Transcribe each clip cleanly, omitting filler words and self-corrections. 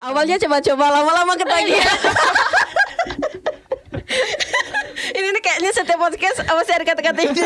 Awalnya coba-coba, lama-lama ketagihan. Ini nih kayaknya setiap podcast masih ada kata-kata ini.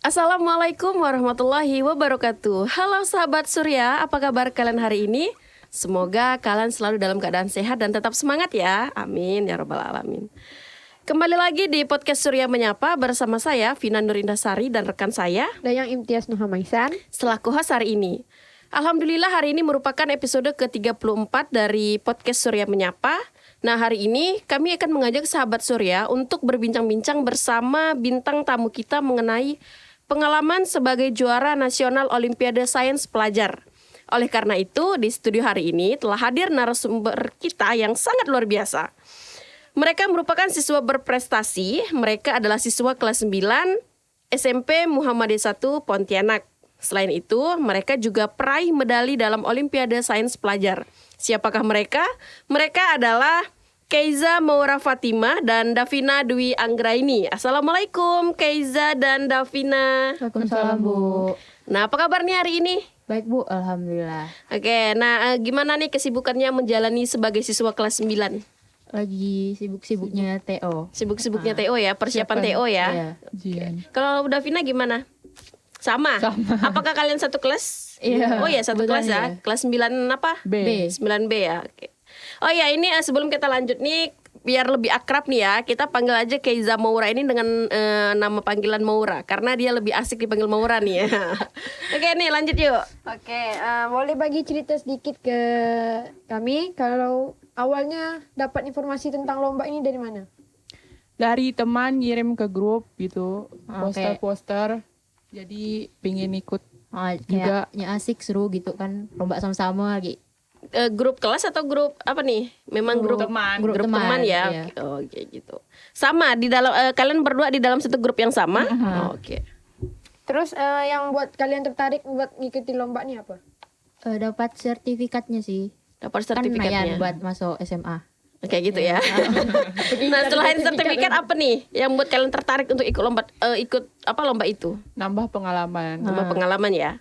Assalamualaikum warahmatullahi wabarakatuh. Halo sahabat Surya, apa kabar kalian hari ini? Semoga kalian selalu dalam keadaan sehat dan tetap semangat ya. Amin ya rabbal alamin. Kembali lagi di podcast Surya Menyapa bersama saya Vina Nurindasari dan rekan saya Dayang Imtiaz Nuhamaisan selaku host hari ini. Alhamdulillah hari ini merupakan episode ke-34 dari podcast Surya Menyapa. Nah hari ini kami akan mengajak sahabat Surya untuk berbincang-bincang bersama bintang tamu kita mengenai pengalaman sebagai juara nasional Olimpiade Sains Pelajar. Oleh karena itu, di studio hari ini telah hadir narasumber kita yang sangat luar biasa. Mereka merupakan siswa berprestasi. Mereka adalah siswa kelas 9 SMP Muhammadiyah 1 Pontianak. Selain itu, mereka juga peraih medali dalam Olimpiade Sains Pelajar. Siapakah mereka? Mereka adalah Keiza Maura Fatimah dan Davina Dwi Anggraini. Assalamualaikum Keiza dan Davina. Waalaikumsalam Bu. Nah, apa kabar nih hari ini? Baik Bu, Alhamdulillah. Oke, nah gimana nih kesibukannya menjalani sebagai siswa kelas 9? Lagi sibuk-sibuknya TO. Sibuk-sibuknya TO ya, persiapan TO ya. Iya. Kalau Davina gimana? Sama. Apakah kalian satu kelas? Iya. Oh iya, satu kelas ya. Iya. Kelas 9 apa? B. 9B ya. Oke. Oh ya, ini sebelum kita lanjut nih, biar lebih akrab nih ya, kita panggil aja Keiza Maura ini dengan nama panggilan Maura, karena dia lebih asik dipanggil Maura nih ya. Oke nih, lanjut yuk. Oke, boleh bagi cerita sedikit ke kami kalau awalnya dapat informasi tentang lomba ini dari mana? Dari teman ngirim ke grup gitu, Oke. poster-poster. Jadi pingin ikut. Juga asik seru gitu kan, lomba sama-sama lagi. Grup kelas atau grup apa nih? Memang grup teman. Grup teman ya. Iya. Oke. Oh, kayak gitu. Sama di dalam kalian berdua di dalam satu grup yang sama? Oh, oke. Terus yang buat kalian tertarik buat ngikuti lomba ini apa? Dapat sertifikatnya sih. Dapat Kan sertifikatnya. lumayan buat masuk SMA. Kayak gitu ya. Nah, selain sertifikat apa nih yang buat kalian tertarik untuk ikut lomba lomba itu? Nambah pengalaman. Sama pengalaman ya.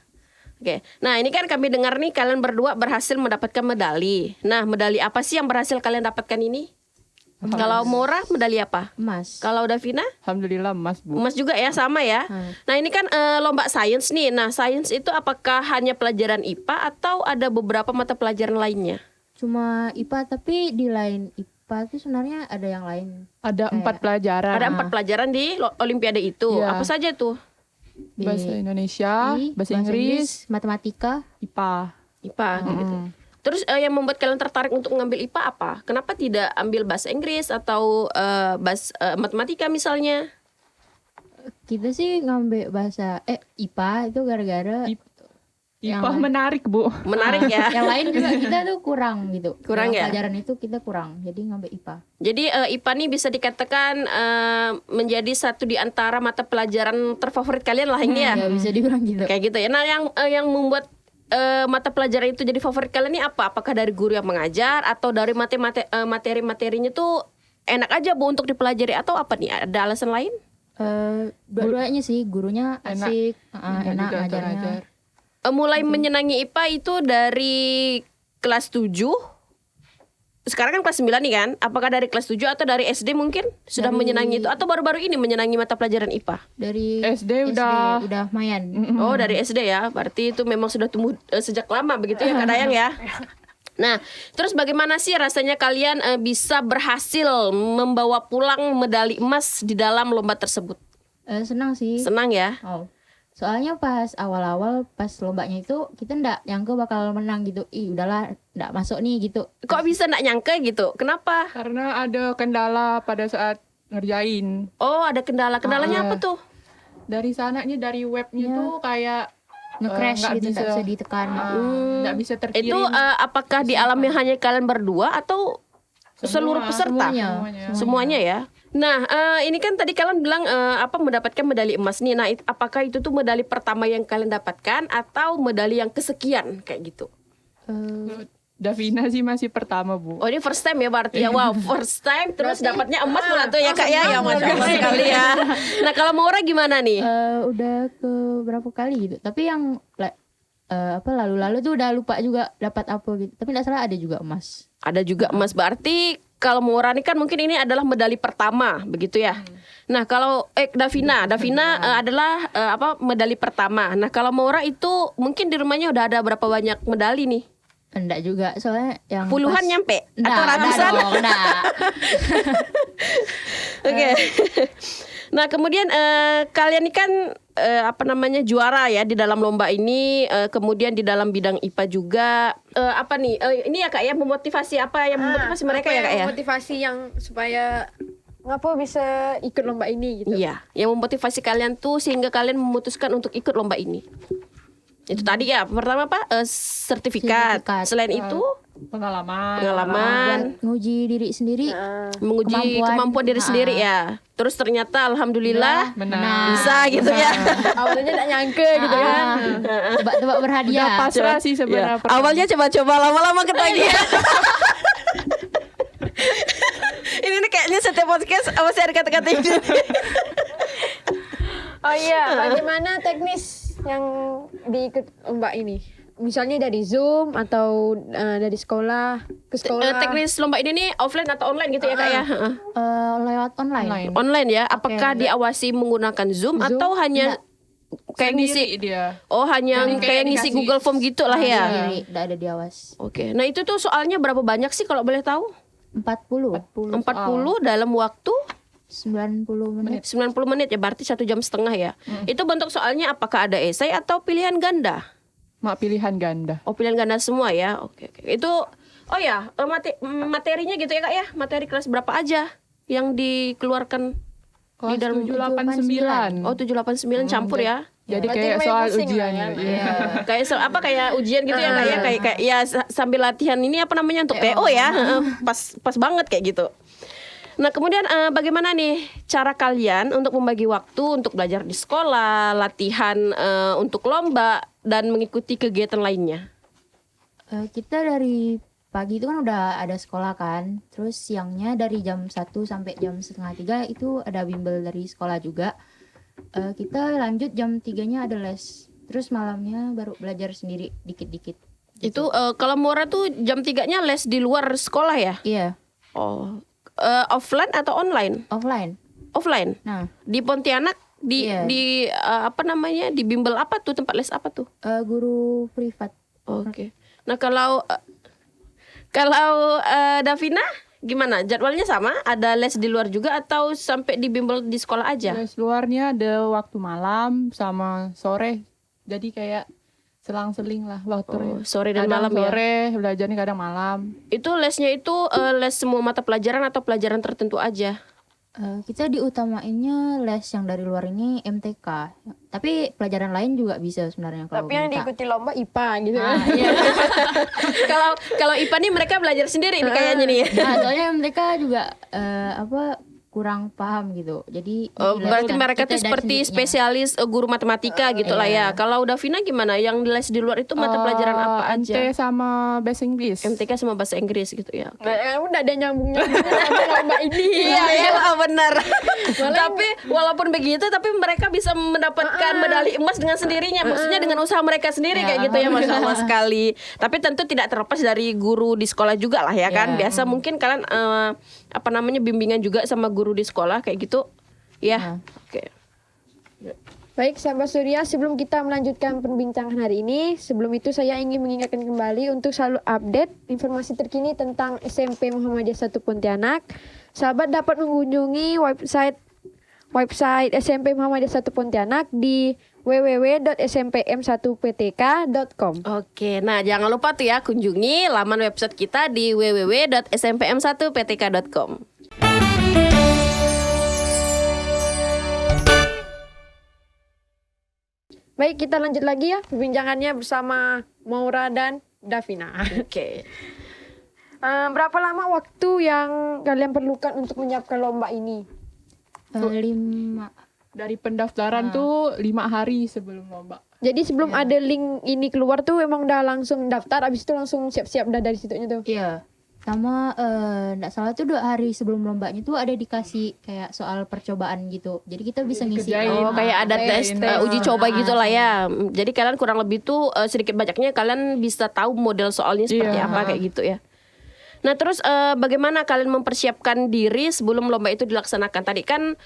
Oke. Nah, ini kan kami dengar nih kalian berdua berhasil mendapatkan medali. Nah, medali apa sih yang berhasil kalian dapatkan ini? Kalau Maura medali apa? Emas. Kalau Davina? Alhamdulillah emas Bu. Emas juga ya, sama ya. Nah, ini kan lomba sains nih. Nah, sains itu apakah hanya pelajaran IPA atau ada beberapa mata pelajaran lainnya? Cuma IPA, tapi di lain IPA itu sebenarnya ada yang lain. Ada 4 pelajaran. Ada 4 pelajaran di Olimpiade itu. Iya. Apa saja tuh? Bahasa Indonesia, bahasa Inggris, matematika. IPA. IPA gitu. Terus yang membuat kalian tertarik untuk mengambil IPA apa? Kenapa tidak ambil bahasa Inggris atau matematika misalnya? Kita sih ngambil bahasa IPA itu gara-gara IPA menarik Bu. Menarik ya. yang lain juga kita tuh kurang gitu. Kurang ya? Dalam pelajaran itu kita kurang. Jadi ngambil IPA. Jadi IPA nih bisa dikatakan menjadi satu di antara mata pelajaran terfavorit kalian lah ini ya. Ya bisa dibilang gitu. Kayak gitu ya. Nah, yang membuat mata pelajaran itu jadi favorit kalian ini apa? Apakah dari guru yang mengajar atau dari materi-materinya tuh enak aja Bu untuk dipelajari atau apa nih? Ada alasan lain? Dua-duanya sih, gurunya asik, enak juga untuk ngajarnya. ngajar. Mulai menyenangi IPA itu dari kelas 7. Sekarang kan kelas 9 nih kan. Apakah dari kelas 7 atau dari SD mungkin sudah menyenangi itu atau baru-baru ini menyenangi mata pelajaran IPA? Dari SD udah lumayan. Oh, dari SD ya. Berarti itu memang sudah tumbuh sejak lama begitu ya Kak Dayang ya. Nah, terus bagaimana sih rasanya kalian bisa berhasil membawa pulang medali emas di dalam lomba tersebut? Senang sih. Senang ya? Oh. Soalnya pas awal-awal pas lombanya itu kita ndak nyangka bakal menang gitu. Udahlah ndak masuk nih gitu. Kok bisa nggak nyangka gitu? Kenapa? karena ada kendala pada saat ngerjain. Oh, ada kendala. Kendalanya apa tuh? Dari sananya, dari webnya tuh kayak Nge-crash nggak gitu, nggak bisa. bisa ditekan. nggak bisa terkirim. Itu apakah dialami hanya kalian berdua atau seluruh peserta? Semuanya. Semuanya ya. Nah, ini kan tadi kalian bilang mendapatkan medali emas nih. Nah, apakah itu tuh medali pertama yang kalian dapatkan atau medali yang kesekian kayak gitu? Davina sih masih pertama, Bu. Oh, ini first time ya berarti ya. Wow, first time terus dapatnya emas pula tuh ya Kak ya. Ya Masya Allah sekali ya. Nah, kalau Maura gimana nih? Udah ke berapa kali gitu. Tapi yang lalu-lalu tuh udah lupa juga dapat apa gitu. Tapi nggak salah ada juga emas. Ada juga emas, berarti kalau Maura ini kan mungkin ini adalah medali pertama begitu ya. Nah, kalau Davina adalah medali pertama. Nah, kalau Maura itu mungkin di rumahnya udah ada berapa banyak medali nih? Enggak juga, soalnya yang Puluhan pas- nyampe Nggak, atau ratusan? enggak. Oke. Nah, kemudian kalian ini kan juara ya di dalam lomba ini, kemudian di dalam bidang IPA juga. Ini ya Kak ya, memotivasi apa yang memotivasi mereka ya Kak ya? Motivasi yang supaya ngapa bisa ikut lomba ini gitu. Iya, yang memotivasi kalian tuh sehingga kalian memutuskan untuk ikut lomba ini. Itu tadi ya, pertama sertifikat. Sertifikat. Selain itu pengalaman, Buat nguji diri sendiri. menguji kemampuan diri sendiri ya. Terus ternyata alhamdulillah menang. bisa gitu ya. Awalnya tak nyangka gitu kan. Tebak-tebak Udah berhadiah. pasrah sih sebenarnya. Ya. Awalnya coba-coba, lama-lama ketagihan. Ini nih kayaknya setiap podcast masih ada kata-kata ini. Oh iya, bagaimana teknis yang diikut lomba ini? Misalnya dari Zoom atau dari sekolah ke sekolah. Teknis lomba ini nih offline atau online gitu ya Kak ya? Lewat online. Online ya. Apakah diawasi menggunakan Zoom atau hanya kayak ngisi dia. Oh, hanya Jadi kayak ngisi dikasih- Google Form gitu lah ya. Sendiri, nggak ada diawas. Oke. Nah, itu tuh soalnya berapa banyak sih kalau boleh tahu? 40 40 dalam waktu 90 menit. 90 menit ya, berarti 1,5 jam ya. Itu bentuk soalnya apakah ada esai atau pilihan ganda? Mak pilihan ganda. Oh, pilihan ganda semua ya. Oke. Itu materinya gitu ya Kak ya? Materi kelas berapa aja yang dikeluarkan di Kelas dalam 789. Oh, 789 campur ya. Jadi Berarti kayak lumayan soal pusing lah ujiannya. kan? Iya. Kayak ujian gitu ya Kak ya, kayak ya sambil latihan ini untuk TO ya. Pas banget kayak gitu. Nah, kemudian bagaimana nih cara kalian untuk membagi waktu untuk belajar di sekolah, latihan untuk lomba dan mengikuti kegiatan lainnya? Kita dari pagi itu kan udah ada sekolah kan. Terus siangnya dari jam 1 sampai jam setengah 3 itu ada bimbel dari sekolah juga. Kita lanjut jam 3-nya ada les. Terus malamnya baru belajar sendiri dikit-dikit. Itu kalau Maura tuh jam 3-nya les di luar sekolah ya? Iya, Oh, offline atau online? offline. Offline. Nah, Di Pontianak Iya. di bimbel apa tuh, tempat les apa tuh? guru privat. Oke. Nah, kalau Davina gimana? Jadwalnya sama? Ada les di luar juga atau sampai di bimbel di sekolah aja? Les luarnya ada waktu malam sama sore. Jadi kayak selang-seling lah waktunya. Oh, sore dan Kadang malam ya? sore, belajarnya kadang malam. Itu lesnya itu les semua mata pelajaran atau pelajaran tertentu aja? Kita diutamainnya les yang dari luar ini MTK. Tapi pelajaran lain juga bisa sebenarnya kalau Tapi yang minta. diikuti lomba IPA gitu kan. Iya. Kalau IPA nih mereka belajar sendiri nih kayaknya nih. Nah, soalnya MTK juga kurang paham gitu. Jadi Oh, les berarti kan mereka kita tuh dari seperti sendirinya. spesialis guru matematika gitu lah ya. Kalau Davina gimana? Yang les di luar itu mata pelajaran apa MT aja? sama bahasa Inggris. MTK sama bahasa Inggris gitu ya. Nah, udah ada nyambung-nyambung sama lomba ini. Iya, benar. Tapi walaupun begitu, tapi mereka bisa mendapatkan medali emas dengan sendirinya. Maksudnya dengan usaha mereka sendiri kayak gitu ya, Masya Allah sekali. Tapi tentu tidak terlepas dari guru di sekolah juga lah ya kan. Biasa mungkin kalian bimbingan juga sama guru di sekolah kayak gitu. Ya, oke. Baik, sahabat Surya, sebelum kita melanjutkan perbincangan hari ini, sebelum itu saya ingin mengingatkan kembali untuk selalu update informasi terkini tentang SMP Muhammadiyah 1 Pontianak. Sahabat dapat mengunjungi website SMP Muhammadiyah 1 Pontianak di www.smpm1ptk.com. Oke, nah jangan lupa tuh ya kunjungi laman website kita di www.smpm1ptk.com. Baik, kita lanjut lagi ya perbincangannya bersama Maura dan Davina. Oke. Berapa lama waktu yang kalian perlukan untuk menyiapkan lomba ini? 5. Dari pendaftaran tuh 5 hari sebelum lomba. Jadi sebelum ada link ini keluar tuh emang udah langsung daftar, abis itu langsung siap-siap udah dari situnya tuh. Iya. Sama nggak salah tuh 2 hari sebelum lombanya tuh ada dikasih kayak soal percobaan gitu. Jadi kita bisa ngisi. Dikerjain. Oh, kayak ada tes uji coba gitu lah ya. Jadi kalian kurang lebih tuh sedikit banyaknya kalian bisa tahu model soalnya seperti Iya. apa kayak gitu ya. Nah, terus bagaimana kalian mempersiapkan diri sebelum lomba itu dilaksanakan? Tadi kan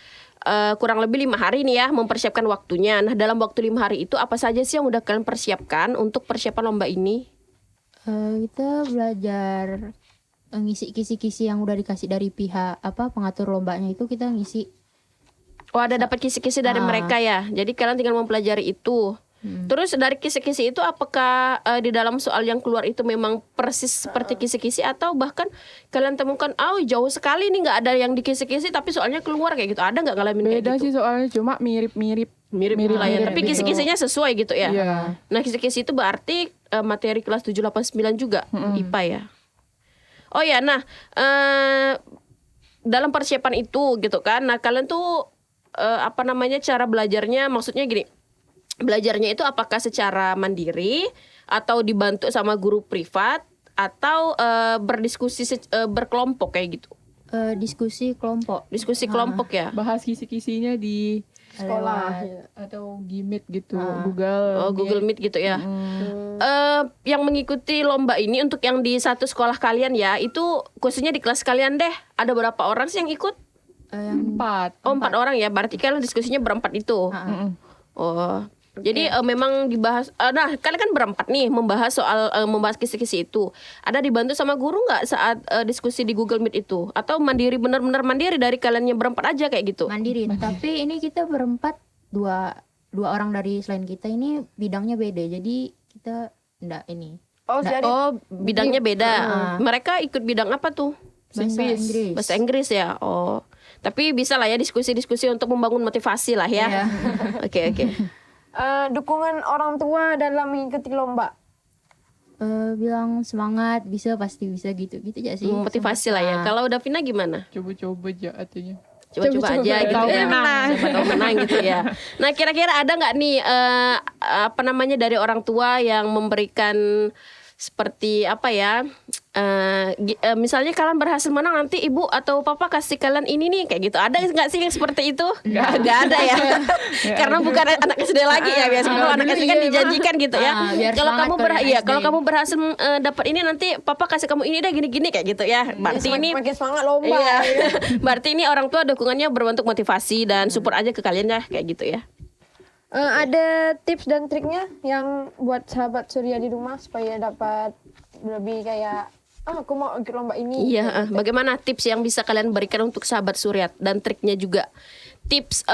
kurang lebih 5 hari nih ya mempersiapkan waktunya. Nah, dalam waktu 5 hari itu apa saja sih yang udah kalian persiapkan untuk persiapan lomba ini? Kita belajar ngisi kisi-kisi yang udah dikasih dari pihak pengatur lombanya itu kita ngisi. Oh, ada dapat kisi-kisi dari mereka ya. Jadi kalian tinggal mempelajari itu. Terus dari kisi-kisi itu apakah di dalam soal yang keluar itu memang persis seperti kisi-kisi atau bahkan kalian temukan jauh sekali nih nggak ada yang di kisi-kisi tapi soalnya keluar kayak gitu. Ada nggak ngalamin kayak Beda gitu? sih soalnya, cuma mirip-mirip. Mirip lah ya. Tapi kisi-kisinya sesuai gitu ya. Iya. Nah, kisi-kisi itu berarti materi kelas 7, 8, 9 juga IPA ya. Oh ya, nah dalam persiapan itu gitu kan. Nah, kalian tuh cara belajarnya maksudnya gini. Belajarnya itu apakah secara mandiri atau dibantu sama guru privat atau berdiskusi berkelompok kayak gitu. Diskusi kelompok. Diskusi kelompok ya. Bahas kisi-kisinya di Sekolah. atau Gmeet gitu, Google. Oh, Google Meet gitu ya. Yang mengikuti lomba ini untuk yang di satu sekolah kalian ya, itu khususnya di kelas kalian deh. Ada berapa orang sih yang ikut? 4. Oh, 4 orang ya. Berarti kalian diskusinya berempat itu. Oh. Jadi memang dibahas. Nah, kalian kan berempat nih membahas soal membahas kisi-kisi itu. Ada dibantu sama guru nggak saat diskusi di Google Meet itu? Atau mandiri, benar-benar mandiri dari kalian yang berempat aja kayak gitu? Mandiri. Tapi ini kita berempat, dua orang dari selain kita ini bidangnya beda. Jadi kita enggak ini. Oh, bidangnya beda. Mereka ikut bidang apa tuh? Bahasa Inggris. Bahasa Inggris ya. Oh. Tapi bisa lah ya diskusi-diskusi untuk membangun motivasi lah ya. Oke. Dukungan orang tua dalam mengikuti lomba. Bilang semangat, pasti bisa gitu aja sih. Motivasi lah ya. Kalau Davina gimana? Coba-coba aja artinya. Coba-coba aja gitu Tahu ya. menang. Siapa tahu menang gitu ya. Nah, kira-kira ada nggak nih dari orang tua yang memberikan seperti apa ya? Misalnya kalian berhasil menang, nanti ibu atau papa kasih kalian ini nih kayak gitu. Ada nggak sih yang seperti itu? Nggak ada ya. Karena bukan anak SD lagi ya biasanya. Kalau anak SD kan dijanjikan gitu ya. biar Kalau semangat kamu kalau anak SD. kalau kamu berhasil dapat ini, nanti papa kasih kamu ini deh gini-gini kayak gitu ya. Berarti ini Makin semangat lomba. iya. Berarti ini orang tua dukungannya berbentuk motivasi dan support aja ke kalian ya kayak gitu ya. Ada tips dan triknya yang buat sahabat Surya di rumah supaya dapat lebih kayak aku mau ikut lomba ini. Iya, bagaimana tips yang bisa kalian berikan untuk sahabat Surya dan triknya juga? Tips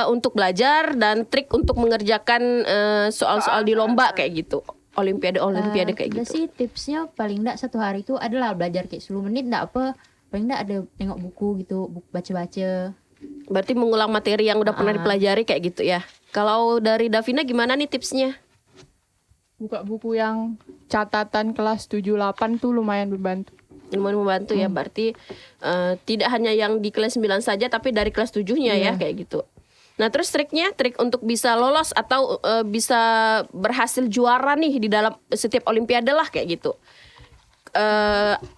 untuk belajar dan trik untuk mengerjakan soal-soal di lomba kayak gitu. Olimpiade kayak Udah gitu. sih tipsnya paling enggak 1 hari itu adalah belajar kayak 10 menit enggak apa. Paling enggak ada tengok buku gitu, baca-baca. Berarti mengulang materi yang udah pernah dipelajari kayak gitu ya. Kalau dari Davina gimana nih tipsnya? Buka buku yang catatan kelas 7-8 tuh lumayan membantu. Lumayan membantu ya. Berarti tidak hanya yang di kelas 9 saja tapi dari kelas 7-nya ya kayak gitu. Nah, terus triknya, trik untuk bisa lolos atau bisa berhasil juara nih di dalam setiap olimpiade lah kayak gitu.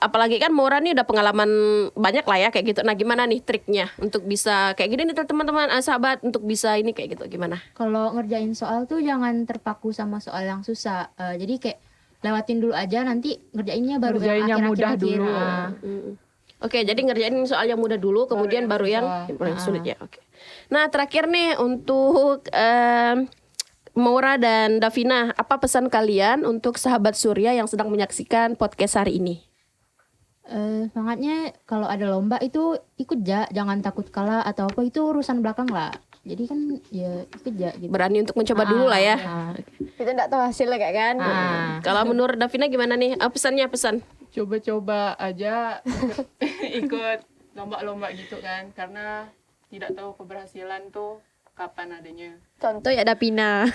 Apalagi kan Maura nih udah pengalaman banyak lah ya kayak gitu. Nah, gimana nih triknya untuk bisa kayak gini nih teman-teman sahabat untuk bisa ini kayak gitu gimana? Kalau ngerjain soal tuh jangan terpaku sama soal yang susah. Jadi kayak lewatin dulu aja, nanti ngerjainnya baru Ngerjain yang mudah dulu. Oke, jadi ngerjain soal yang mudah dulu, kemudian baru yang paling sulit ya. Oke. Nah, terakhir nih untuk Maura dan Davina, apa pesan kalian untuk sahabat Surya yang sedang menyaksikan podcast hari ini? Semangatnya kalau ada lomba itu ikut jangan takut kalah atau apa, itu urusan belakang lah. Jadi kan ya ikut gitu. Berani untuk mencoba dulu lah ya. Kita enggak tahu hasilnya kayak kan. Kalau menurut Davina gimana nih? Pesan. Coba-coba aja ikut lomba-lomba gitu kan, karena tidak tahu keberhasilan tuh kapan adanya. Contoh ya Davina.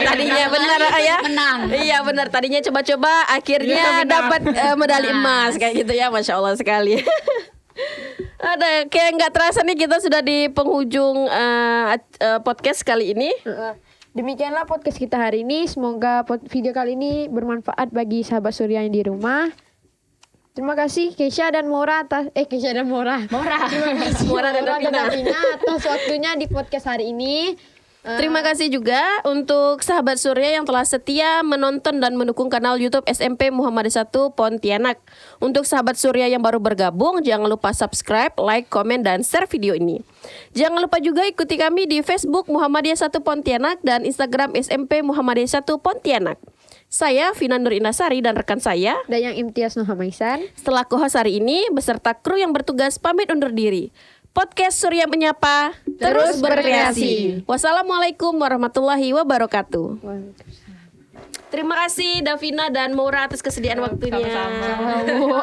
Tadinya benar ya. Menang. Iya benar, tadinya coba-coba akhirnya dapat medali emas kayak gitu ya. Masya Allah sekali. Ada kayak nggak terasa nih kita sudah di penghujung podcast kali ini. Demikianlah podcast kita hari ini. Semoga video kali ini bermanfaat bagi sahabat Surya yang di rumah. Terima kasih Keisha dan Mora atas Keisha dan Mora. Terima kasih Mora dan Davina. atas waktunya di podcast hari ini. Terima kasih juga untuk sahabat Surya yang telah setia menonton dan mendukung kanal YouTube SMP Muhammadiyah 1 Pontianak. Untuk sahabat Surya yang baru bergabung, jangan lupa subscribe, like, komen, dan share video ini. Jangan lupa juga ikuti kami di Facebook Muhammadiyah 1 Pontianak dan Instagram SMP Muhammadiyah 1 Pontianak. Saya Vina Nur Inasari dan rekan saya Dan yang Imtiaz Nuhamaisan. setelah co-host hari ini beserta kru yang bertugas pamit undur diri. Podcast Surya Menyapa terus berkreasi. Wassalamualaikum warahmatullahi wabarakatuh. Terima kasih Davina dan Maura atas kesediaan waktunya. Sama-sama.